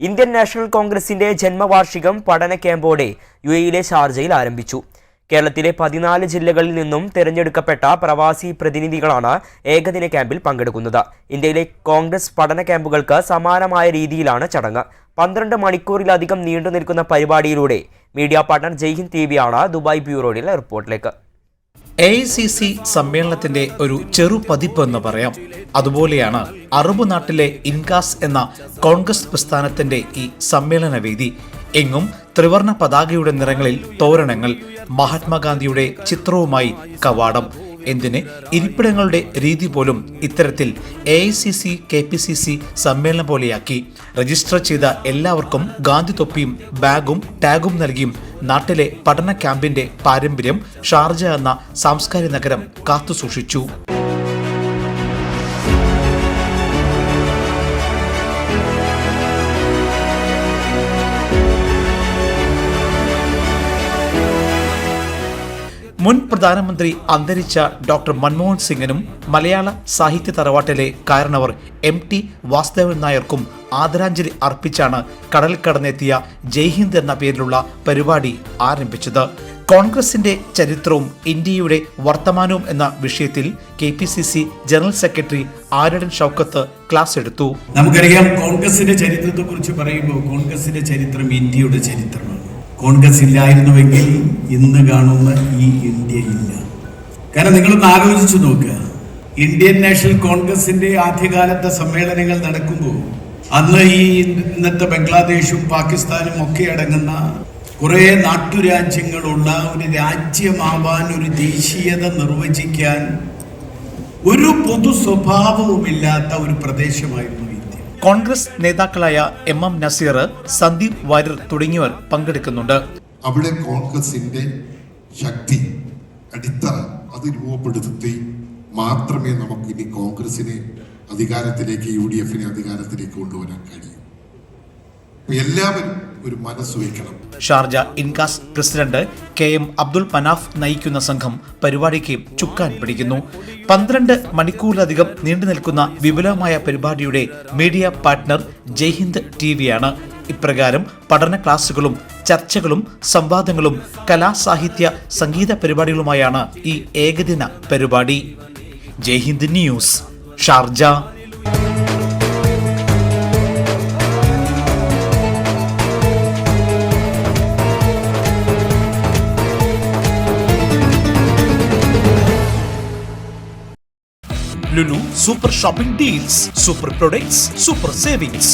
Indian national കോൺഗ്രസിന്റെ ജന്മവാർഷികം പഠന ക്യാമ്പോടെ യുഎഇയിലെ ഷാർജയിൽ ആരംഭിച്ചു. കേരളത്തിലെ 14 ജില്ലകളിൽ നിന്നും തിരഞ്ഞെടുക്കപ്പെട്ട പ്രവാസി പ്രതിനിധികളാണ് ഏകദിന ക്യാമ്പിൽ പങ്കെടുക്കുന്നത്. ഇന്ത്യയിലെ കോൺഗ്രസ് പഠന ക്യാമ്പുകൾക്ക് സമാനമായ രീതിയിലാണ് ചടങ്ങ്. 12 മണിക്കൂറിലധികം നീണ്ടു നിൽക്കുന്ന പരിപാടിയിലൂടെ മീഡിയ പാർട്ണർ ജയ്ഹിന്ദ് ടിവിയാണ് ദുബായ് ബ്യൂറോയുടെ റിപ്പോർട്ടിലേക്ക്. AICC സമ്മേളനത്തിന്റെ ഒരു ചെറു പതിപ്പ് എന്ന് പറയാം. അതുപോലെയാണ് അറബ് നാട്ടിലെ ഇൻകാസ് എന്ന കോൺഗ്രസ് പ്രസ്ഥാനത്തിന്റെ ഈ സമ്മേളന വേദി. എങ്ങും ത്രിവർണ പതാകയുടെ നിറങ്ങളിൽ തോരണങ്ങൾ, മഹാത്മാഗാന്ധിയുടെ ചിത്രവുമായി കവാടം. എന്തിന് ഇരിപ്പിടങ്ങളുടെ രീതി പോലും ഇത്തരത്തിൽ AICC KPCC സമ്മേളനം പോലെയാക്കി. രജിസ്റ്റർ ചെയ്ത എല്ലാവർക്കും ഗാന്ധി തൊപ്പിയും ബാഗും ടാഗും നൽകിയും നാട്ടിലെ പഠന ക്യാമ്പിന്റെ പാരമ്പര്യം ഷാർജ എന്ന സാംസ്കാരിക നഗരം കാത്തുസൂക്ഷിച്ചു. മുൻ പ്രധാനമന്ത്രി അന്തരിച്ച ഡോക്ടർ മൻമോഹൻ സിംഗിനും മലയാള സാഹിത്യ തറവാട്ടിലെ കാരണവർ MT വാസുദേവൻ നായർക്കും ആദരാഞ്ജലി അർപ്പിച്ചാണ് കടൽ കടന്നെത്തിയ ജയ്ഹിന്ദ് എന്ന പേരിലുള്ള പരിപാടി ആരംഭിച്ചത്. കോൺഗ്രസിന്റെ ചരിത്രവും ഇന്ത്യയുടെ വർത്തമാനവും എന്ന വിഷയത്തിൽ KPCC general secretary Aryadan Shoukath class എടുത്തു. നമുക്കറിയാം, കോൺഗ്രസിന്റെ ചരിത്രത്തെ കുറിച്ച് പറയുമ്പോൾ കോൺഗ്രസിന്റെ ചരിത്രം ഇന്ത്യയുടെ ചരിത്രമാണ്. കോൺഗ്രസ് ഇല്ലായിരുന്നുവെങ്കിൽ ഇന്ന് കാണുന്ന ഈ ഇന്ത്യ ഇല്ല. കാരണം നിങ്ങളൊന്ന് ആലോചിച്ചു നോക്കുക, ഇന്ത്യൻ നാഷണൽ കോൺഗ്രസിന്റെ ആദ്യകാലത്തെ സമ്മേളനങ്ങൾ നടക്കുമ്പോൾ അന്ന് ഈ ഇന്നത്തെ ബംഗ്ലാദേശും പാകിസ്ഥാനും ഒക്കെ അടങ്ങുന്ന കുറെ നാട്ടുരാജ്യങ്ങളുള്ള ഒരു രാജ്യമാവാൻ, ഒരു ദേശീയത നിർവചിക്കാൻ ഒരു പൊതു സ്വഭാവവുമില്ലാത്ത ഒരു പ്രദേശമായിരുന്നു. കോൺഗ്രസ് നേതാക്കളായ MM നസീർ, സന്ദീപ് വാര്യർ തുടങ്ങിയവർ പങ്കെടുക്കുന്നുണ്ട്. അവിടെ കോൺഗ്രസിന്റെ ശക്തി, അടിത്തറ അത് രൂപപ്പെടുത്തി മാത്രമേ നമുക്ക് ഇനി കോൺഗ്രസിനെ അധികാരത്തിലേക്ക്, UDF-നെ അധികാരത്തിലേക്ക് കൊണ്ടുവരാൻ കഴിയും. എല്ലാവരും ഒരു മനസ്സ് വയ്ക്കണം. Sharjah INCAS president KM Abdul Manaf നയിക്കുന്ന സംഘം പരിപാടിക്ക് ചുക്കാൻ പിടിക്കുന്നു. 12 മണിക്കൂറിലധികം നീണ്ടു നിൽക്കുന്ന വിപുലമായ പരിപാടിയുടെ മീഡിയ പാർട്ണർ ജയ്ഹിന്ദ് ടിവിയാണ്. ഇപ്രകാരം പഠന ക്ലാസുകളും ചർച്ചകളും സംവാദങ്ങളും കലാസാഹിത്യ സംഗീത പരിപാടികളുമായാണ് ഈ ഏകദിന പരിപാടി. Jaihind news, Sharjah. Lulu Super Shopping Deals, Super Products, Super Savings.